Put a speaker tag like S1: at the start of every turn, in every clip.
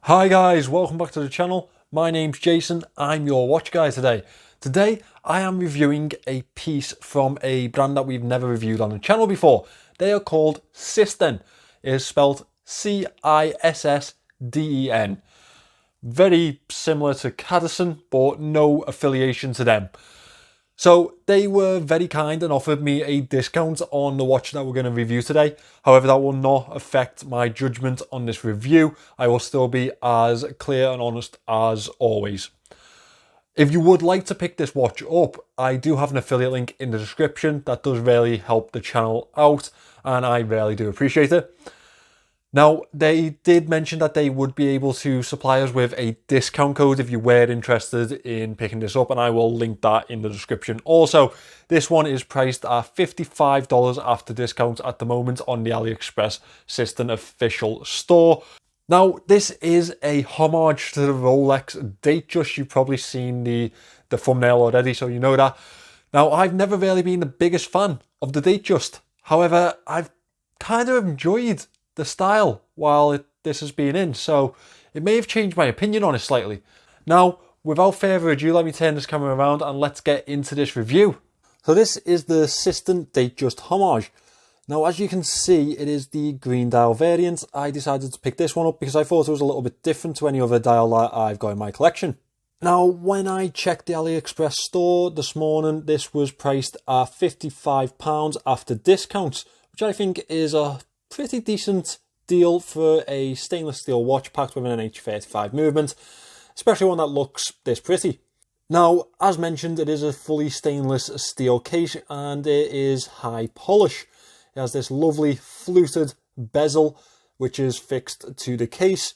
S1: Hi guys, welcome back to the channel. My name's Jason, I'm your watch guy today. Today I am reviewing a piece from a brand that we've never reviewed on the channel before. They are called Sissden. It is spelled Cissden. Very similar to Cissden, but no affiliation to them. So they were very kind and offered me a discount on the watch that we're going to review today. However, that will not affect my judgment on this review. I will still be as clear and honest as always. If you would like to pick this watch up, I do have an affiliate link in the description. That does really help the channel out and I really do appreciate it. Now, they did mention that they would be able to supply us with a discount code if you were interested in picking this up, and I will link that in the description. Also, this one is priced at $55 after discount at the moment on the AliExpress Sissden official store. Now, this is a homage to the Rolex Datejust. You've probably seen the thumbnail already, so you know that. Now, I've never really been the biggest fan of the Datejust. However, I've kind of enjoyed the style while this has been in, so it may have changed my opinion on it slightly. Now, without further ado, let me turn this camera around and let's get into this review. So this is the Sissden Datejust Homage. Now, as you can see, it is the green dial variant. I decided to pick this one up because I thought it was a little bit different to any other dial that I've got in my collection. Now, when I checked the AliExpress store this morning, this was priced at £55 after discounts, which I think is a pretty decent deal for a stainless steel watch packed with an NH35 movement, especially one that looks this pretty. Now, as mentioned, it is a fully stainless steel case and it is high polish. It has this lovely fluted bezel which is fixed to the case.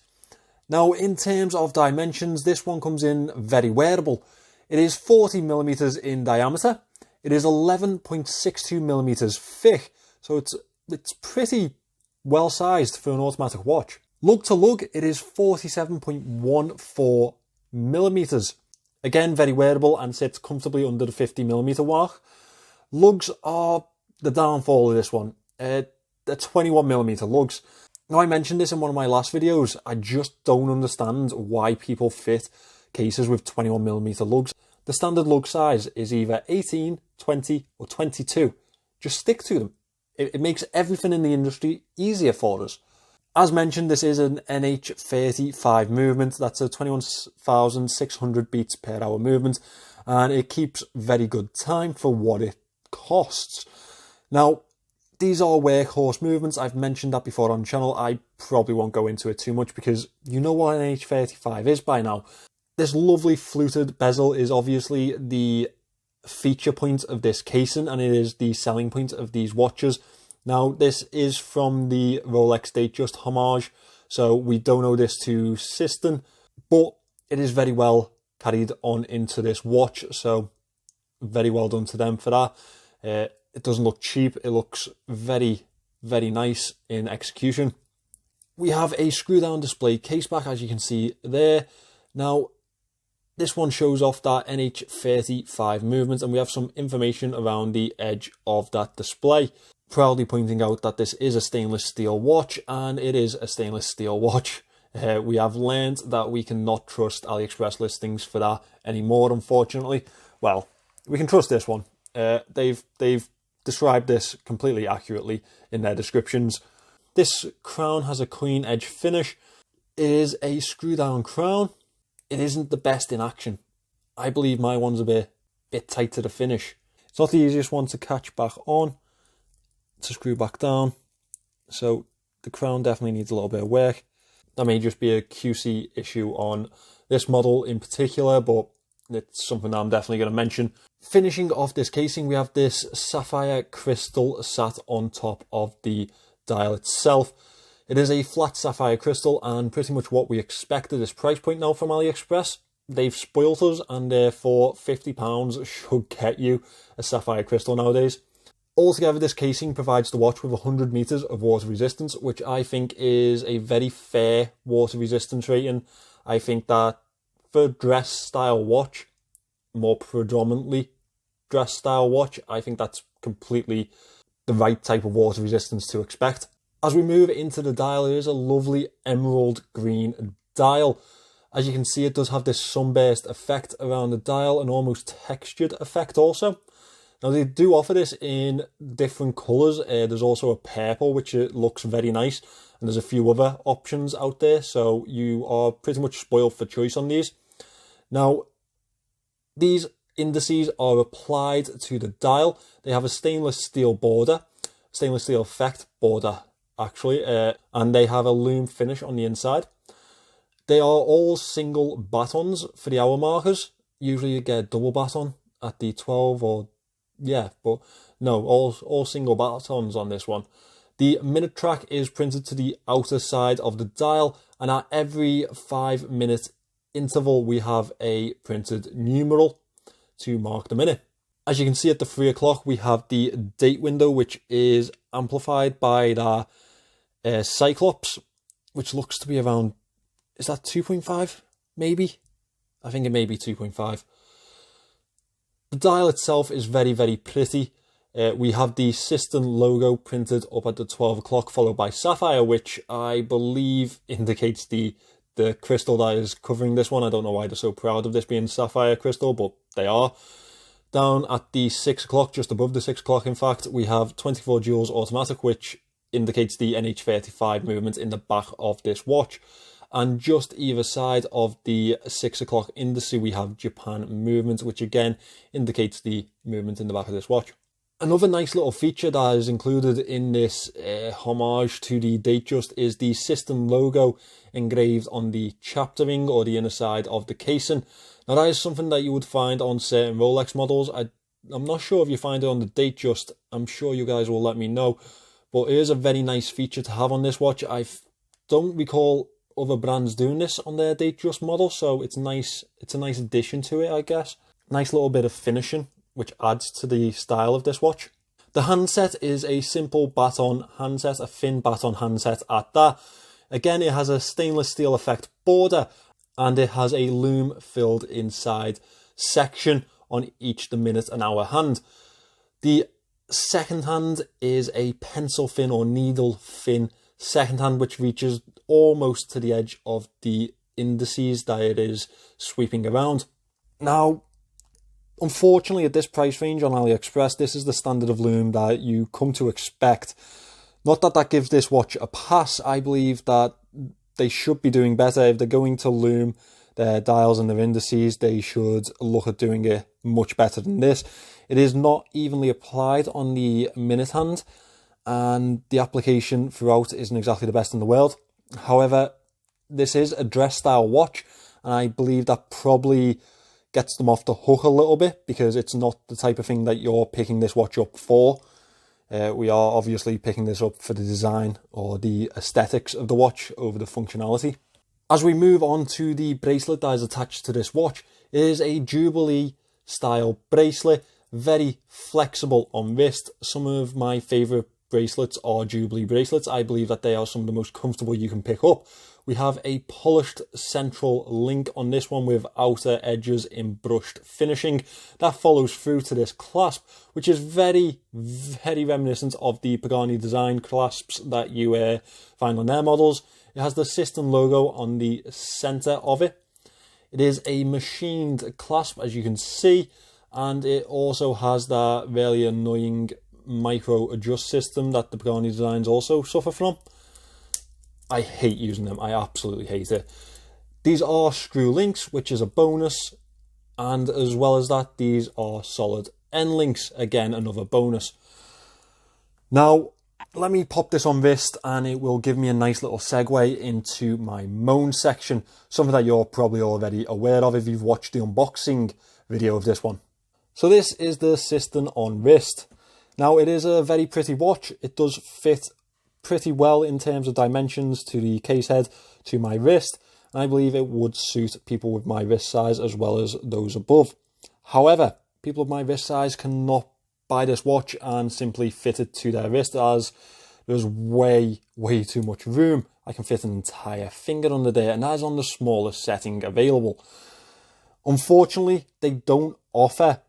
S1: Now, in terms of dimensions, this one comes in very wearable. It is 40mm in diameter. It is 11.62mm thick, so it's pretty well sized for an automatic watch. Lug to lug, it is 47.14mm. Again, very wearable and sits comfortably under the 50mm mark. Lugs are the downfall of this one. They're 21mm lugs. Now, I mentioned this in one of my last videos. I just don't understand why people fit cases with 21mm lugs. The standard lug size is either 18, 20 or 22. Just stick to them. It makes everything in the industry easier for us. As mentioned, this is an NH35 movement. That's a 21,600 beats per hour movement, and it keeps very good time for what it costs. Now, these are workhorse movements. I've mentioned that before on the channel. I probably won't go into it too much because you know what an NH35 is by now. This lovely fluted bezel is obviously the feature point of this casing, and it is the selling point of these watches. Now, this is from the Rolex Datejust Homage, so we don't owe this to Sissden, but it is very well carried on into this watch, so very well done to them for that. It doesn't look cheap. It looks very, very nice in execution. We have a screw down display case back, as you can see there. Now, this one shows off that NH35 movement, and we have some information around the edge of that display, proudly pointing out that this is a stainless steel watch, and it is a stainless steel watch. We have learned that we cannot trust AliExpress listings for that anymore, unfortunately. Well, we can trust this one. They've described this completely accurately in their descriptions. This crown has a queen edge finish. It is a screw down crown. It isn't the best in action. I believe my one's a bit tight to the finish. It's not the easiest one to catch back on, to screw back down. So the crown definitely needs a little bit of work. That may just be a QC issue on this model in particular, but it's something that I'm definitely going to mention. Finishing off this casing, we have this sapphire crystal sat on top of the dial itself. It is a flat sapphire crystal and pretty much what we expect at this price point now from AliExpress. They've spoilt us, and therefore £50 should get you a sapphire crystal nowadays. Altogether, this casing provides the watch with 100 meters of water resistance, which I think is a very fair water resistance rating. I think that for a dress style watch, more predominantly dress style watch, I think that's completely the right type of water resistance to expect. As we move into the dial, there is a lovely emerald green dial. As you can see, it does have this sunburst effect around the dial, an almost textured effect also. Now they do offer this in different colours. There's also a purple, which looks very nice. And there's a few other options out there. So you are pretty much spoiled for choice on these. Now, these indices are applied to the dial. They have a stainless steel border, stainless steel effect border actually, and they have a lume finish on the inside. They are all single batons for the hour markers. Usually you get a double baton at the 12 or, yeah, but no, all single batons on this one. The minute track is printed to the outer side of the dial, and at every 5-minute interval we have a printed numeral to mark the minute. As you can see at the 3 o'clock we have the date window, which is amplified by the Cyclops, which looks to be around, is that 2.5 maybe? I think it may be 2.5. The dial itself is very, very pretty. We have the Sissden logo printed up at the 12 o'clock, followed by sapphire, which I believe indicates the crystal that is covering this one. I don't know why they're so proud of this being sapphire crystal, but they are. Down at the 6 o'clock, just above the 6 o'clock in fact, we have 24 joules automatic, which indicates the NH35 movement in the back of this watch. And just either side of the 6 o'clock indice we have Japan movement, which again indicates the movement in the back of this watch. Another nice little feature that is included in this homage to the Datejust is the Sissden logo engraved on the chapter ring or the inner side of the casing. Now that is something that you would find on certain Rolex models. I'm not sure if you find it on the Datejust. I'm sure you guys will let me know. But it is a very nice feature to have on this watch. I don't recall other brands doing this on their Datejust model, so it's nice. It's a nice addition to it, I guess. Nice little bit of finishing, which adds to the style of this watch. The handset is a simple baton handset, a thin baton handset at that. Again, it has a stainless steel effect border, and it has a lume filled inside section on each the minute and hour hand. The second hand is a pencil thin or needle thin second hand, which reaches almost to the edge of the indices that it is sweeping around. Now, unfortunately, at this price range on AliExpress, this is the standard of lume that you come to expect. Not that that gives this watch a pass. I believe that they should be doing better. If they're going to lume their dials and their indices, they should look at doing it much better than this. It is not evenly applied on the minute hand, and the application throughout isn't exactly the best in the world. However, this is a dress style watch, and I believe that probably gets them off the hook a little bit, because it's not the type of thing that you're picking this watch up for. We are obviously picking this up for the design or the aesthetics of the watch over the functionality. As we move on to the bracelet that is attached to this watch, it is a Jubilee style bracelet, very flexible on wrist. Some of my favourite bracelets are Jubilee bracelets. I believe that they are some of the most comfortable you can pick up. We have a polished central link on this one with outer edges in brushed finishing. That follows through to this clasp, which is very, very reminiscent of the Pagani design clasps that you find on their models. It has the Sissden logo on the centre of it. It is a machined clasp, as you can see, and it also has that really annoying micro adjust system that the Pagani designs also suffer from. I hate using them. I absolutely hate it. These are screw links, which is a bonus. And as well as that, these are solid end links. Again, another bonus. Now, let me pop this on wrist, and it will give me a nice little segue into my moan section. Something that you're probably already aware of if you've watched the unboxing video of this one. So this is the Sissden on wrist. Now, it is a very pretty watch. It does fit pretty well in terms of dimensions to the case head to my wrist, and I believe it would suit people with my wrist size as well as those above. However, people of my wrist size cannot buy this watch and simply fit it to their wrist, as there's way too much room. I can fit an entire finger under there, and that is on the smallest setting available. Unfortunately, they don't offer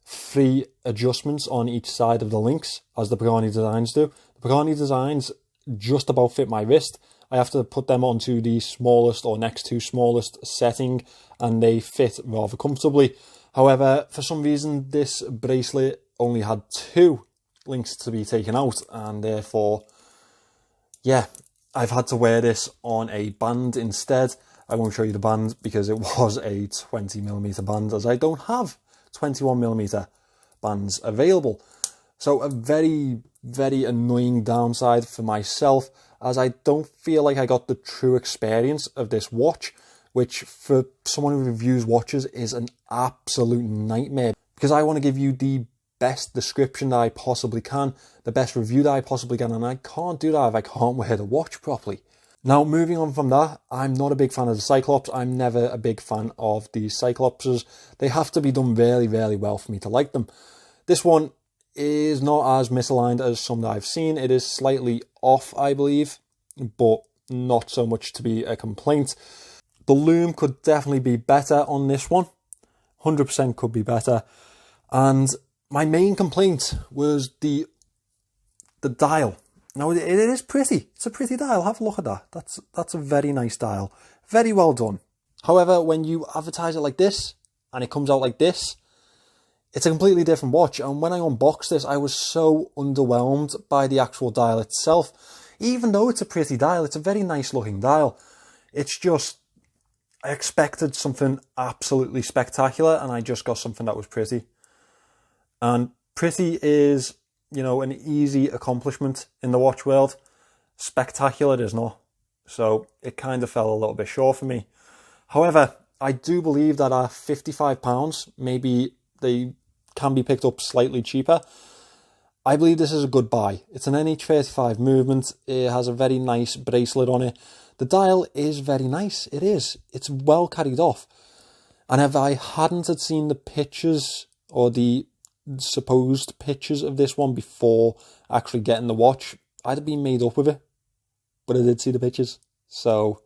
S1: free adjustments on each side of the links as the Pagani designs do. The Pagani designs just about fit my wrist, I have to put them onto the smallest or next to smallest setting, and they fit rather comfortably. However, for some reason, this bracelet only had 2 links to be taken out, and therefore, yeah, I've had to wear this on a band instead. I won't show you the band because it was a 20mm band, as I don't have 21mm bands available. So a very, very annoying downside for myself, as I don't feel like I got the true experience of this watch, which for someone who reviews watches is an absolute nightmare, because I want to give you the best description that I possibly can, the best review that I possibly can, and I can't do that if I can't wear the watch properly. Now, moving on from that, I'm not a big fan of the Cyclops. I'm never a big fan of the Cyclopses. They have to be done really, really well for me to like them. This one is not as misaligned as some that I've seen. It is slightly off, I believe, but not so much to be a complaint. The lume could definitely be better on this one. 100% could be better. And my main complaint was the dial. Now, it is pretty. It's a pretty dial. Have a look at that. That's a very nice dial. Very well done. However, when you advertise it like this, and it comes out like this, it's a completely different watch. And when I unboxed this, I was so underwhelmed by the actual dial itself. Even though it's a pretty dial, it's a very nice looking dial. It's just, I expected something absolutely spectacular, and I just got something that was pretty. And pretty is, you know, an easy accomplishment in the watch world. Spectacular is not. So it kind of fell a little bit short for me. However, I do believe that at £55, maybe they can be picked up slightly cheaper. I believe this is a good buy. It's an NH35 movement. It has a very nice bracelet on it. The dial is very nice. It is. It's well carried off. And if I hadn't had seen the pictures or the supposed pictures of this one before actually getting the watch, I'd have been made up with it. But I did see the pictures, so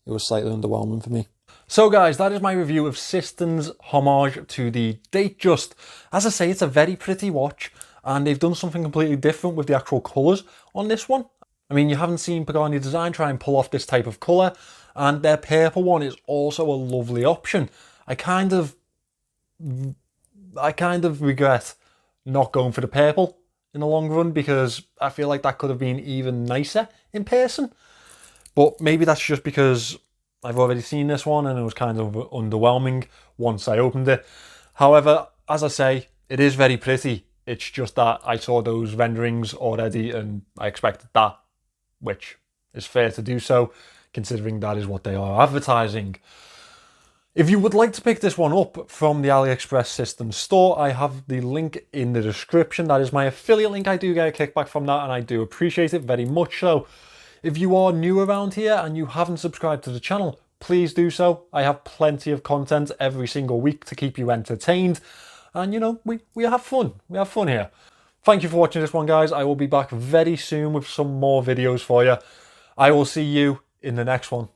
S1: it was slightly underwhelming for me. So guys, that is my review of Sissden's homage to the Datejust. As I say, it's a very pretty watch, and they've done something completely different with the actual colours on this one. I mean, you haven't seen Pagani Design try and pull off this type of colour, and their purple one is also a lovely option. I kind of regret not going for the purple in the long run, because I feel like that could have been even nicer in person. But maybe that's just because I've already seen this one and it was kind of underwhelming once I opened it. However, as I say, it is very pretty. It's just that I saw those renderings already and I expected that, which is fair to do so, considering that is what they are advertising. If you would like to pick this one up from the AliExpress Sissden store, I have the link in the description. That is my affiliate link. I do get a kickback from that, and I do appreciate it very much so. If you are new around here and you haven't subscribed to the channel, please do so. I have plenty of content every single week to keep you entertained. And, you know, we have fun. We have fun here. Thank you for watching this one, guys. I will be back very soon with some more videos for you. I will see you in the next one.